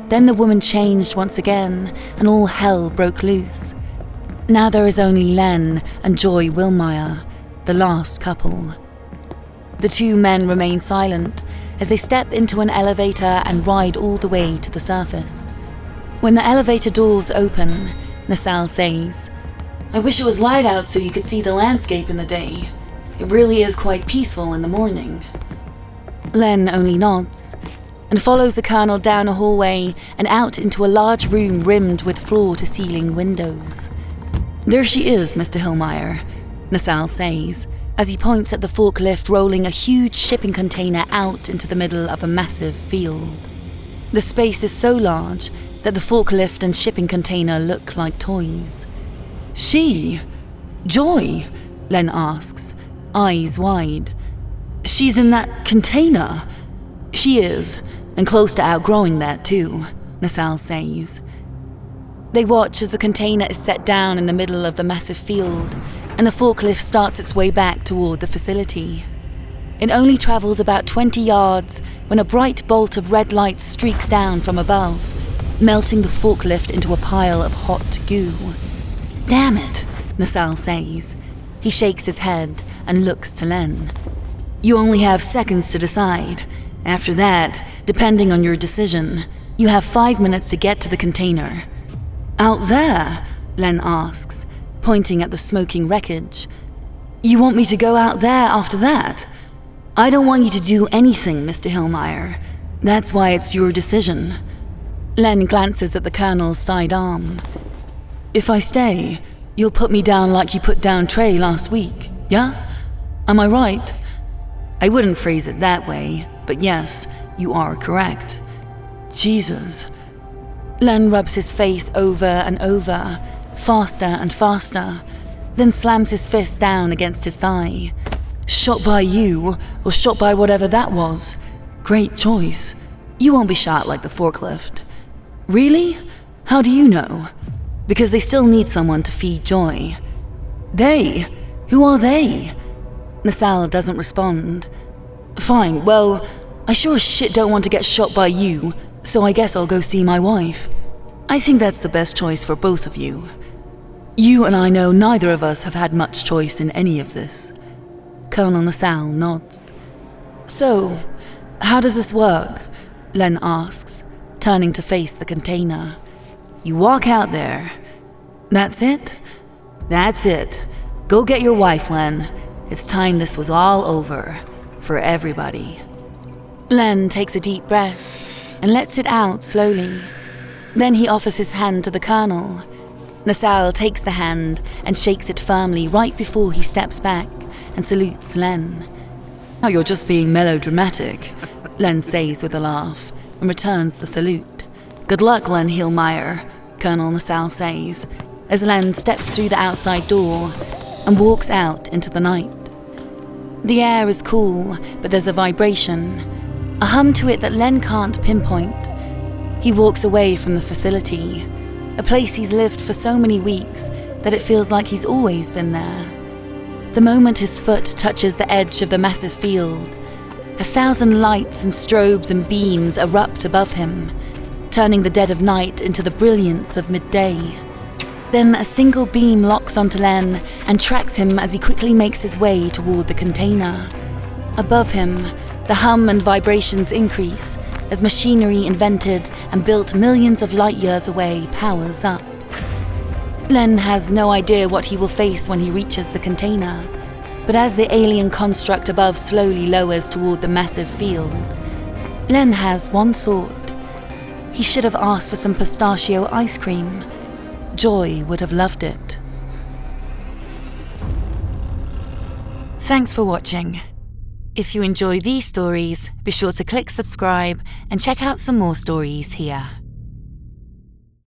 Speaker 1: Then the woman changed once again, and all hell broke loose. Now there is only Len and Joy Wilmeyer, the last couple. The two men remain silent as they step into an elevator and ride all the way to the surface. When the elevator doors open, LaSalle says,
Speaker 3: I wish it was light out so you could see the landscape in the day. It really is quite peaceful in the morning.
Speaker 1: Len only nods and follows the colonel down a hallway and out into a large room rimmed with floor-to-ceiling windows.
Speaker 3: There she is, Mr. Hillmeyer, LaSalle says, as he points at the forklift rolling a huge shipping container out into the middle of a massive field. The space is so large that the forklift and shipping container look like toys.
Speaker 1: She? Joy? Len asks, eyes wide. She's in that container?
Speaker 3: She is, and close to outgrowing that too, LaSalle says.
Speaker 1: They watch as the container is set down in the middle of the massive field, and the forklift starts its way back toward the facility. It only travels about 20 yards when a bright bolt of red light streaks down from above, melting the forklift into a pile of hot goo.
Speaker 3: Damn it,
Speaker 1: LaSalle says. He shakes his head and looks to Len.
Speaker 3: You only have seconds to decide. After that, depending on your decision, you have 5 minutes to get to the container.
Speaker 1: Out there? Len asks, pointing at the smoking wreckage.
Speaker 3: You want me to go out there after that? I don't want you to do anything, Mr. Hillmeyer. That's why it's your decision.
Speaker 1: Len glances at the colonel's side arm.
Speaker 3: If I stay, you'll put me down like you put down Trey last week, yeah? Am I right?
Speaker 1: I wouldn't phrase it that way, but yes, you are correct.
Speaker 3: Jesus.
Speaker 1: Len rubs his face over and over, faster and faster, then slams his fist down against his thigh.
Speaker 3: Shot by you, or shot by whatever that was. Great choice. You won't be shot like the forklift.
Speaker 1: Really? How do you know?
Speaker 3: Because they still need someone to feed Joy.
Speaker 1: They? Who are they?
Speaker 3: LaSalle doesn't respond. Fine, well, I sure as shit don't want to get shot by you, so I guess I'll go see my wife. I think that's the best choice for both of you. You and I know neither of us have had much choice in any of this.
Speaker 1: Colonel LaSalle nods.
Speaker 3: So, how does this work? Len asks, turning to face the container. You walk out there.
Speaker 1: That's it?
Speaker 3: That's it. Go get your wife, Len. It's time this was all over. For everybody.
Speaker 1: Len takes a deep breath and lets it out slowly. Then he offers his hand to the colonel. LaSalle takes the hand and shakes it firmly right before he steps back and salutes Len.
Speaker 3: Oh, you're just being melodramatic, Len says with a laugh and returns the salute. Good luck, Len Hillmeyer, Colonel LaSalle says, as Len steps through the outside door and walks out into the night.
Speaker 1: The air is cool, but there's a vibration, a hum to it that Len can't pinpoint. He walks away from the facility. a place he's lived for so many weeks that it feels like he's always been there. The moment his foot touches the edge of the massive field, 1,000 lights and strobes and beams erupt above him, turning the dead of night into the brilliance of midday. Then a single beam locks onto Len and tracks him as he quickly makes his way toward the container. Above him, the hum and vibrations increase as machinery invented and built millions of light years away powers up. Len has no idea what he will face when he reaches the container, but as the alien construct above slowly lowers toward the massive field, Len has one thought. He should have asked for some pistachio ice cream. Joy would have loved it. Thanks for watching. If you enjoy these stories, be sure to click subscribe and check out some more stories here.